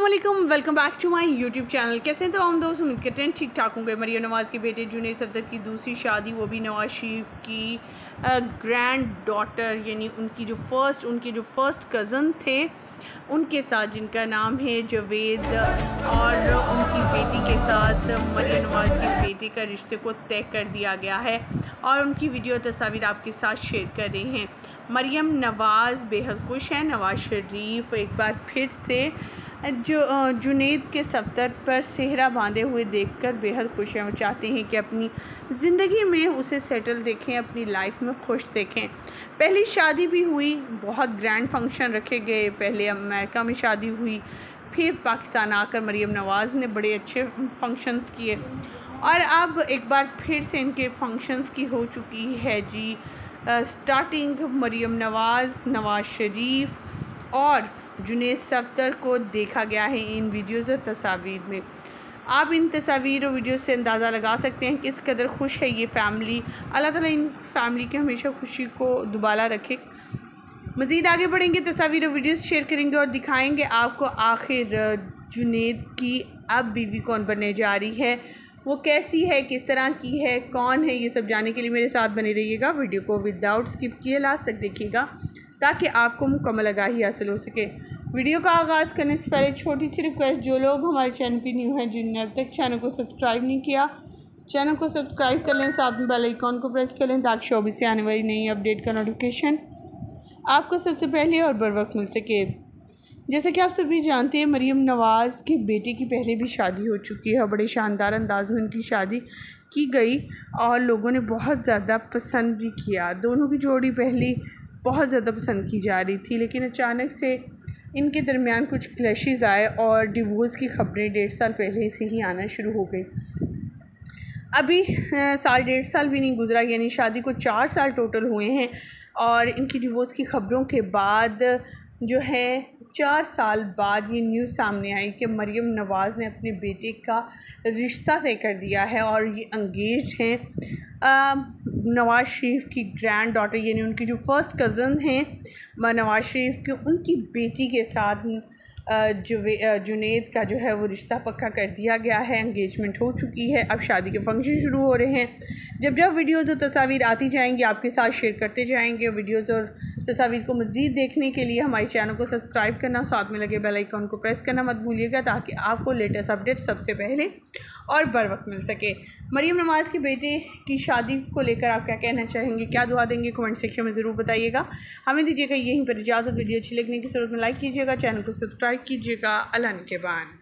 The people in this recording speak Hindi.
अस्सलामुअलैकुम, welcome back to my YouTube channel. कैसे हैं तो हम दोस्त, उम्मीद करते हैं ठीक ठाक होंगे। मरियम नवाज़ के बेटे जुनैद सफदर की दूसरी शादी, वो भी नवाज शरीफ की ग्रैंड डॉटर यानी उनके जो फर्स्ट कज़न थे उनके साथ, जिनका नाम है जावेद, और उनकी बेटी के साथ मरियम नवाज़ के बेटे का रिश्ते को तय कर दिया गया है और उनकी वीडियो तस्वीर आपके साथ शेयर कर रहे हैं। मरियम नवाज़ बेहद खुश हैं। नवाज शरीफ एक बार फिर से जुनैद के सफ़दर पर सेहरा बांधे हुए देखकर बेहद खुश हैं। वो चाहते हैं कि अपनी ज़िंदगी में उसे सेटल देखें, अपनी लाइफ में खुश देखें। पहली शादी भी हुई, बहुत ग्रैंड फंक्शन रखे गए। पहले अमेरिका में शादी हुई, फिर पाकिस्तान आकर मरियम नवाज़ ने बड़े अच्छे फंक्शंस किए और अब एक बार फिर से इनके फंक्शंस की हो चुकी है जी स्टार्टिंग। मरियम नवाज़, नवाज शरीफ और जुनैद सफदर को देखा गया है इन वीडियोज़ और तस्वीर में। आप इन तस्वीर और वीडियो से अंदाज़ा लगा सकते हैं किस कदर खुश है ये फैमिली। अल्लाह ताला इन फैमिली की हमेशा खुशी को दुबाला रखे। मज़ीद आगे बढ़ेंगे, तस्वीर और वीडियोज़ शेयर करेंगे और दिखाएंगे आपको आखिर जुनैद की अब बीवी कौन बनने जा रही है, वो कैसी है, किस तरह की है, कौन है। ये सब जानने के लिए मेरे साथ बने रहिएगा। वीडियो को विदाउट स्किप किए लास्ट तक देखिएगा ताकि आपको मुकम्मल आगाही हासिल हो सके। वीडियो का आगाज़ करने से पहले छोटी सी रिक्वेस्ट, जो लोग हमारे चैनल पर न्यू हैं, जिन्होंने अब तक चैनल को सब्सक्राइब नहीं किया, चैनल को सब्सक्राइब कर लें, साथ में बेल आइकॉन को प्रेस कर लें ताकि शोबी से आने वाली नई अपडेट का नोटिफिकेशन आपको सबसे पहले और बर वक्त मिल सके। जैसे कि आप सभी जानते हैं, मरियम नवाज़ के बेटे की पहले भी शादी हो चुकी है। बड़े शानदार अंदाज में उनकी शादी की गई और लोगों ने बहुत ज़्यादा पसंद भी किया। दोनों की जोड़ी पहले बहुत ज़्यादा पसंद की जा रही थी, लेकिन अचानक से इनके दरमियान कुछ क्लैशेस आए और डिवोर्स की खबरें 1.5 साल पहले से ही आना शुरू हो गई। अभी साल 1.5 साल भी नहीं गुजरा, यानी शादी को 4 साल टोटल हुए हैं और इनकी डिवोर्स की खबरों के बाद जो है 4 साल बाद ये न्यूज़ सामने आई कि मरियम नवाज़ ने अपने बेटे का रिश्ता तय कर दिया है और ये अंगेज हैं नवाज शरीफ की ग्रैंड डॉटर, यानी उनकी जो फर्स्ट कज़न हैं नवाज शरीफ की, उनकी बेटी के साथ जुनैद का जो है वो रिश्ता पक्का कर दिया गया है। एंगेजमेंट हो चुकी है, अब शादी के फंक्शन शुरू हो रहे हैं। जब जब वीडियोज़ और तस्वीर आती जाएंगी आपके साथ शेयर करते जाएंगे। वीडियोज़ और तस्वीर को मज़ीद देखने के लिए हमारे चैनल को सब्सक्राइब करना, साथ में लगे बेल आइकॉन को प्रेस करना मत भूलिएगा ताकि आपको लेटेस्ट अपडेट सबसे पहले और बर वक्त मिल सके। मरियम नवाज़ के बेटे की शादी को लेकर आप क्या कहना चाहेंगे, क्या दुआ देंगे, कमेंट सेक्शन में ज़रूर बताइएगा। हमें दीजिएगा यहीं पर इजाज़त। वीडियो अच्छी लगने की सूरत में लाइक कीजिएगा, चैनल को सब्सक्राइब कीजिएगा। अल्लाह निगहबान।